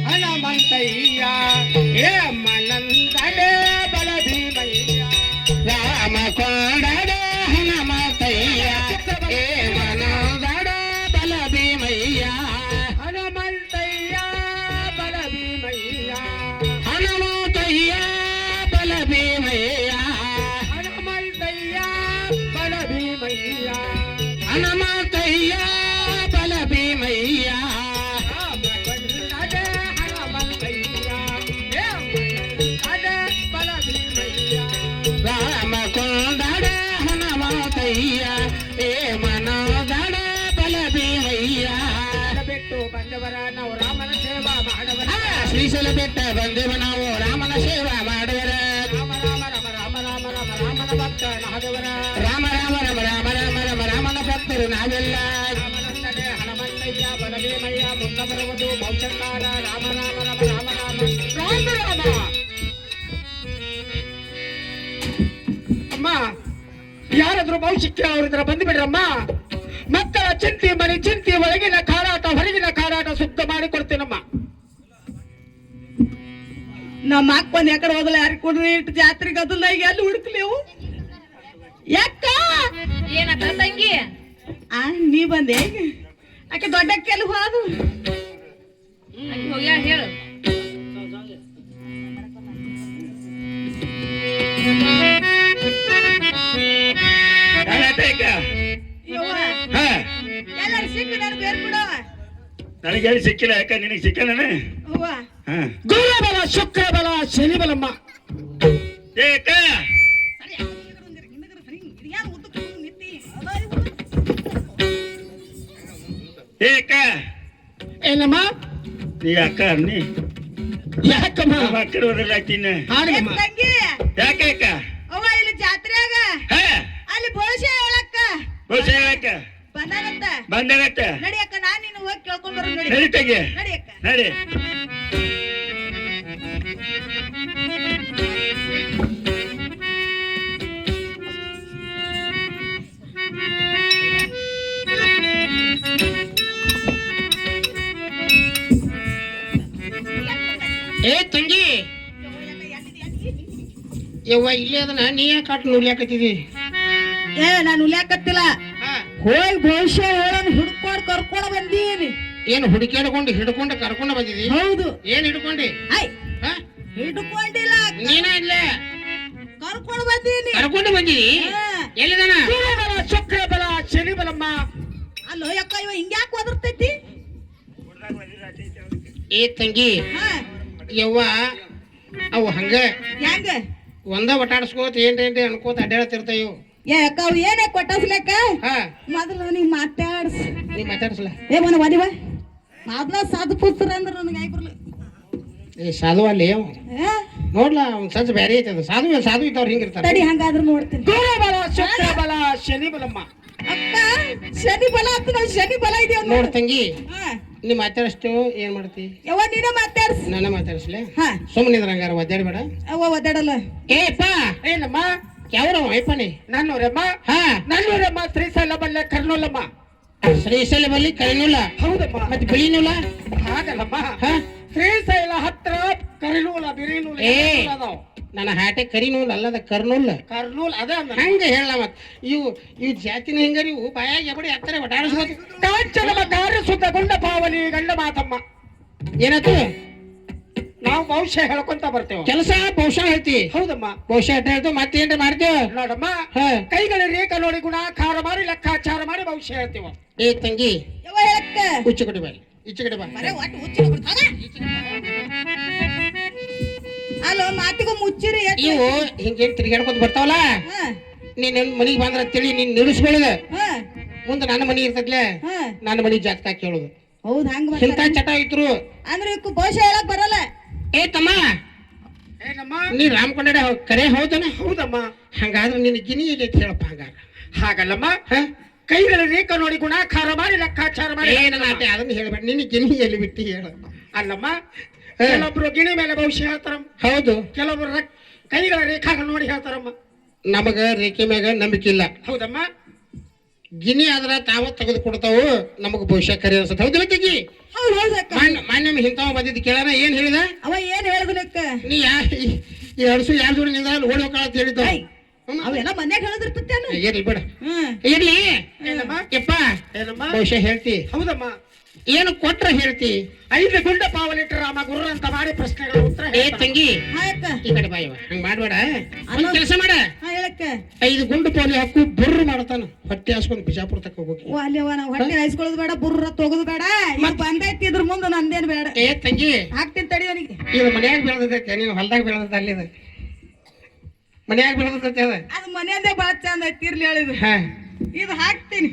ಹನುಮಂತಯ್ಯ ಏ ಮನಂದಡೆ ಬಲ ಭೀಮಯ್ಯ ರಾಮ ಕೊಂಡಡ ಹನುಮಂತಯ್ಯ ಏ ಮನದಡ ಬಲ ಭೀಮಯ್ಯ ಹನುಮಂತಯ್ಯ ಬಲ ಭೀಮಯ್ಯ ಹನುಮಂತಯ್ಯ ಬಲ ಭೀಮಯ್ಯ ಹನುಮಂತಯ್ಯ ಬಲ ಭೀಮಯ್ಯ ಹನುಮಂತಯ್ಯ ಬಲ ಭೀಮಯ್ಯ ರಾಮ ಕೊಂಡಡ ಹನುಮಂತಯ್ಯ ಏ ಮನದಡ ಬಲ ಭೀಮಯ್ಯ ಬಿಟ್ಟು ಬಂದವರ ನಾವು ರಾಮನ ಸೇವಾ ಮಾಡವರ ಶ್ರೀಶೈಲ ಬೆಟ್ಟ ಬಂದೇವ ನಾವು ರಾಮನ ಸೇವಾ ಮಾಡುವರ ರಾಮ ರಾಮ ರಾಮ ರಾಮ ರಾಮ ರಾಮ ರಾಮನ ಭಕ್ತನಾದವರ ರಾಮ ರಾಮ ರಾಮ ರಾಮ ರಾಮ ರಾಮ ರಾಮನ ಭಕ್ತರು ನಾವೆಲ್ಲ ರಾಮನಂದನೆ ಹನುಮಂತಯ್ಯ ಬಲಭೀಮಯ್ಯ ಮುಂದ ಬರುವುದು ಭವಿಷ್ಯಕಾಲ ರಾಮ ರಾಮ ರಾಮ ರಾಮ ರಾಮ ರಾಮ ರಾಮ ಅಮ್ಮ ಯಾರಾದ್ರೂ ಭವಿಷ್ಯಕ್ಕೆ ಅವ್ರಿದ್ರ ಬಂದು ಬಿಡ್ರಮ್ಮ ಮಕ್ಕಳ ಚಿಂತೆ ಮನೆ ಚಿಂತೆ ಒಳಗಿನ ಕಾರಾಟ ಹೊರಗಿನ ಕಾರಾಟ ಶುದ್ಧ ಮಾಡಿಕೊಡ್ತೀನಮ್ಮ ನಮ್ಮ ಅಕ್ಕ ಬಂದ್ ಯಾಕಡೆ ಹೋಗಲ್ಲ ಯಾರಿಗೆ ಕೊಡ್ರಿ ಇಟ್ಟು ಜಾತ್ರೆಗೆ ಅದನ್ನ ಈಗ ಎಲ್ಲಿ ಹುಡುಕ್ಲೇವು ಯಾಕ ಏನಕ್ಕ ತಂಗಿ ನೀ ಬಂದೆ ಆಕೆ ದೊಡ್ಡಕ್ಕೆಲ್ಲ ಹೋದು ಅಲ್ಲಿ ಹೋಗ್ಯಾಳ ಹೇಳು ಎಲ್ಲರೂ ಸಿಕ್ಕು ನಾನು ಬೇರೆ ಬಿಡವ ನನಗೆ ಹೇಳಿ ಸಿಕ್ಕಿಲ್ಲ ಯಾಕ ನಿನಗೆ ಸಿಕ್ಕ ನಾನು ಹೂವ ಗುರುಬಲ ಶುಕ್ರ ಬಲ ಶನಿ ಬಲಮ್ಮ ಏಕ ಏಕ ಏನಮ್ಮ ನೀ ಅಕ್ಕ ಅನ್ನಿ ಯಾಕಮ್ಮ ಅಕ್ಕರ ಹೋದ್ರಲ್ಲ ಆಯ್ತಿನ್ನ ಹಾಡಮ್ಮ ತಂಗಿ ಯಾಕೆ ಅಕ್ಕ ಅವ್ವ ಇಲ್ಲಿ ಜಾತ್ರೆಯಾಗ ಹಾ ಅಲ್ಲಿ ಬಹುಶಃ ಹೇಳಕ್ಕ ಬಹುಶಃ ಯಾಕ ಬಂದಾನಂತ ಬಂದನತ್ತ ನಡಿಯಕ್ಕ ನಾನ್ ನೀನು ಹೋಗಿ ಕೇಳ್ಕೊಂಡ್ ಬರೋದು ನಡಿ ನಡೀತಾಗೆ ನಡಿಯಕ್ಕ ನಡಿ ಏ ತಂಗಿ ಯವ್ವ ಇಲ್ಲೇ ಅದನ್ನ ನೀ ಯಾಕೆ ಕಾಟು ನುಡ್ಲಿಯಾಕತ್ತಿದಿ ಏ ನಾನು ಉಲ್ಯಾಕತ್ತಿಲ್ಲ ಹೋಗಿ ಭವಿಷ್ಯ ಹೇಳೋನ್ ಹಿಡ್ಕೊಂಡು ಕರ್ಕೊಂಡು ಬಂದೀನಿ ಏನು ಹುಡುಕ್ಯಾಡ್ಕೊಂಡು ಹಿಡ್ಕೊಂಡು ಕರ್ಕೊಂಡು ಬಂದಿದಿ ಹೌದು ಏನ್ ಹಿಡ್ಕೊಂಡಿ ಐ ಹಾ? ಹಿಡ್ಕೊಂಡಿಲ್ಲ ನೀನ ಇಲ್ಲೇ ಕರ್ಕೊಂಡು ಬಂದೀನಿ ಕರ್ಕೊಂಡು ಬಂದಿದಿ ಹಾ. ಎಲ್ಲಿದಾನ ಗುರುಬಲ ಶುಕ್ರ ಬಲ ಶನಿ ಬಲಮ್ಮ ಅಲ್ಲೋ ಯಕ್ಕ ಇವ ಹಿಂಗ್ಯಾಕ್ ಒದರ್ತೈತಿ ಏ ತಂಗಿ ಹಾ ಯವ್ವ ಅವು ಹಂಗ ಹೆಂಗ ಒಂದ ಒಟ್ಟಾಡ್ಸ್ಕೋತ ಏನ್ರೇನ್ರಿ ಅನ್ಕೋತ ಅಡ್ಡಾಡ್ತಿರ್ತಾವ ಏ ಅಕ್ಕ ಅವ್ ಏನೇ ಕೊಟ್ಟಸ್ಲೆಕ್ಕ ಹಾ ಮೊದಲು ನೀ ಮಾತಾಡ್ಸ ನೀ ಮಾತಾಡ್ಸಲ ಏ ಮನ ಒದಿವ ಮೊದ್ಲ ಸಾಧು ಪುತ್ರ ಅಂದ್ರ ನನಗೆ ಆಗಿ ಬರ್ಲಿ ಏ ಸಾಧು ಅಲ್ಲಿ ಅವ. ಏ ನೋಡ್ಲ ಅವ್ನ ಸಜ್ಜ ಬ್ಯಾರೆ ಐತೆ ಅದು ಸಾಧು ಸಾಧು ಇದ್ದವ್ರು ಹಿಂಗಿರ್ತಾರ ತಡಿ ಹಂಗಾದ್ರೂ ನೋಡ್ತೀನಿ ಗುರುಬಲ ಶುಕ್ರ ಬಲ ಶನಿ ಬಲಮ್ಮ ಅಕ್ಕ ಶನಿ ಬಲ ಅಂತ ನಾವು ಶನಿ ಬಲ ಇದೆಯೋ ನೋಡ್ ತಂಗಿ ಹಾ ನೀ ಮಾತಾಡಷ್ಟು ಏನ್ ಮಾಡ್ತಿ ಯವ್ವ ನೀನ ಮಾತಾಡ್ಸ ನನ್ನ ಮಾತಾಡ್ಸ್ಲೆ ಹಾ ಸುಮ್ಮನೆ ಹಂಗಾರ ಒದ್ದಾಡ್ಬೇಡ ಅವ್ವ ಒದ್ದಾಡಲ್ಲ ಏಪ್ಪ ಏನಮ್ಮ ಯಾವ್ರ ಐಪನಿ ನನ್ನೂರಮ್ಮ ಹಾ ನನ್ನೂರಮ್ಮ ಶ್ರೀಶೈಲ ಬಲ್ಲೆ ಕರ್ನೂಲಮ್ಮ ಶ್ರೀಶೈಲ ಬಲ್ಲಿ ಕರಿನೂಲ ಹೌದಮ್ಮ ಮತ್ತೆ ಬಿಳಿನೂಲ ಹಾಗಲ್ಲಮ್ಮ ಹಾ ಶ್ರೀಶೈಲ ಹತ್ರ ಕರಿನೂಲ ಬಿರಿನೂಲ ಏ ನನ್ನ ಹಾಟೆ ಕರಿನೂಲ್ ಅಲ್ಲದ ಕರ್ನೂಲ್ ಕರ್ನೂಲ್ ಅದೇ ಅಂದ ಹಂಗ ಹೇಳ ಮತ್ ಇವು ಜಾತಿನ ಹಿಂಗಾರಿ ಇವು ಬಾಯಾಗ ಎಬಡಿ ಹತ್ತರ ಒಟ್ಟಾಡಿಸ್ಬೋದು ಕಾಂಚನಮ ಕಾರ್ಯ ಸುತ್ತ ಗುಂಡ ಪಾವಲಿ ಗಂಡ ಮಾತಮ್ಮ ಏನಾಯ್ತು ನಾವು ಭವಿಷ್ಯ ಹೇಳ್ಕೊಂತ ಬರ್ತೇವೆ ಕೆಲಸ ಬಹುಶಃ ಹೇಳ್ತಿ ಹೌದಮ್ಮ ಬಹುಶಃ ಅಟ್ಟ ಹೇಳ್ತು ಮತ್ತೇನ್ರ ಮಾಡ್ತೇವ ನೋಡಮ್ಮ ಹಾ ಕೈಗಳ ರೇಖ ನೋಡಿ ಗುಣಾಕಾರ ಮಾಡಿ ಲೆಕ್ಕಾಚಾರ ಮಾಡಿ ಭವಿಷ್ಯ ಹೇಳ್ತೇವ ಏ ತಂಗಿ ಯವ್ವ ಹೇಳಕ್ಕ ಉಚ್ಚ ಕಡೆ ಬಾ ಈಚೆ ಕಡೆ ಬಾ ಬರೇ ಒಟ್ಟು ಹುಚ್ಚಿ ಬಿಡ್ತಾನ ಅಲ್ಲೋ ಮಾತಿಗೂ ಮುಚ್ಚಿರಿ ಇವು ಹಿಂಗೇನ್ ತಿರ್ಗಾಡ್ಕೊತ ಬರ್ತಾವಲ್ಲ ಹಾ ನೀನ್ ಮನಿಗೆ ಬಂದ್ರ ತಿಳಿ ನೀನ್ ನಿಲ್ಲಿಸ್ಕೊಳ್ಳೋದು ಹಾ ಮುಂದೆ ನನ್ನ ಮನಿ ಇರ್ತದ್ಲೆ ಹಾ ನನ್ನ ಮನಿ ಜಾತಕ ಕೇಳೋದು ಹೌದ್ ಹಂಗ ಇಂಥ ಚಟ ಇದ್ರು ಅಂದ್ರೆ ಇವಕ್ಕೆ ಬಹುಶಃ ಹೇಳಕ್ ಬರಲ್ಲ ಏ ತಮ್ಮ ಏನಮ್ಮ ನೀ ರಾಮಕೊಂಡ ಕರೆ ಹೌದನ ಹೌದಮ್ಮ ಹಂಗಾದ್ರೆ ನಿನ್ ಗಿನಿ ಎಲ್ಲಿ ಐತಿ ಹೇಳಪ್ಪ ಹಂಗಾರ ಹಾಗಲ್ಲಮ್ಮ ಹ? ಕೈಗಳ ರೇಖ ನೋಡಿ ಗುಣಾಕಾರ ಮಾಡಿ ಲೆಕ್ಕಾಚಾರ ಮಾಡಿ ಏನ ನಾಟೆ ಅದನ್ನ ಹೇಳ್ಬೇಡ ನಿನ್ ಗಿನಿ ಎಲ್ಲಿ ಬಿಟ್ಟು ಹೇಳ ಅಲ್ಲಮ್ಮ ಕೆಲವೊಬ್ರು ಗಿಣಿ ಮೇಲೆ ಭವಿಷ್ಯ ಹೇಳ್ತಾರಮ್ಮ ಹೌದು ಕೆಲವೊಬ್ರು ಕೈಗಳ ರೇಖಾಗ ನೋಡಿ ಹೇಳ್ತಾರಮ್ಮ ನಮಗ ರೇಖೆ ಮ್ಯಾಗ ನಂಬಿಕೆ ಇಲ್ಲ ಹೌದಮ್ಮ ಗಿನಿ ಆದ್ರ ತಾವ ತೆಗೆದು ಕೊಡ್ತಾವು ನಮಗ್ ಭವಿಷ್ಯ ಕರಿ ಅನ್ಸತ್ ಹೌದಿಲ್ಲ ತೆಗಿ ಹೌದು ಹೌದಕ್ಕ ಮಾನ್ಯ ಹಿಂತಾವ ಬಂದಿದ್ದು ಕೇಳಾನ ಏನ್ ಹೇಳಿದ ಅವ ಏನ್ ಹೇಳಿದ್ನಕ್ಕ ನೀ ಈ ಅಡ್ಸು ಯಾರ ಜೋಡಿ ನಿಂದ ಓಡಿ ಹೋಗ್ಕಾಳ ಅಂತ ಹೇಳಿದ್ದ ಐ, ಅವೆಲ್ಲ ಮನ್ಯಾಗ ಹೇಳಿದಿರ್ತೇನು ಇರ್ಲಿ ಬಿಡ ಹ್ಮ್ ಇರ್ಲಿ ಏನಮ್ಮ? ಯಪ್ಪ ಏನಮ್ಮ? ಭವಿಷ್ಯ ಹೇಳ್ತಿ ಹೌದಮ್ಮ. ಏನು ಕೊಟ್ರ ಹೇಳ್ತಿ 5 ಗುಂಡ ಪಾವಲಿಟ್ರ ರಾಮ ಗುರ್ರ ಅಂತ ಮಾಡಿ ಪ್ರಶ್ನೆಗಳ ಉತ್ತರ ಏ ಹೇಳ್ತಾನೆ. ತಂಗಿ ಹಾ ಅಕ್ಕ ಈ ಕಡೆ ಬಾಯವ ಹಂಗ ಮಾಡ್ಬೇಡ ಒಂದ್ ಕೆಲಸ ಮಾಡ ಹಾ ಹೇಳಕ್ಕ 5 ಗುಂಡು ಪೋಲಿ ಹಾಕು ಬುರ್ರು ಮಾಡ್ತಾನ ಹೊಟ್ಟೆ ಹಾಸ್ಕೊಂಡು ಬಿಜಾಪುರ ತಕ್ಕ ಹೋಗಿ ಓ ಅಲ್ಲಿವ ನಾವು ಹೊಟ್ಟೆ ಹಾಯಿಸ್ಕೊಳ್ಳೋದು ಬೇಡ ಬುರ್ರ ತೊಗೋದು ಬೇಡ ಮತ್ ಬಂದೈತಿ ಇದ್ರ ಮುಂದೆ ನಂದೇನ್ ಬೇಡ ಏ ತಂಗಿ ಹಾಕ್ತೀನಿ ತಡಿ ಅವನಿಗೆ ಇದು ಮನ್ಯಾಗ ಬೆಳೆದೈತೆ ನೀನು ಹೊಲ್ದಾಗ ಬೆಳೆದೈತೆ ಅಲ್ಲಿದ ಮನ್ಯಾಗ ಬೆಳೆದೈತೆ ಅದ ಅದು ಮನೆಯದೇ ಬಾಳ ಚಂದ ಐತಿ ಇರ್ಲಿ ಹೇಳಿದ್ರು ಹಾ ಇದು ಹಾಕ್ತೀನಿ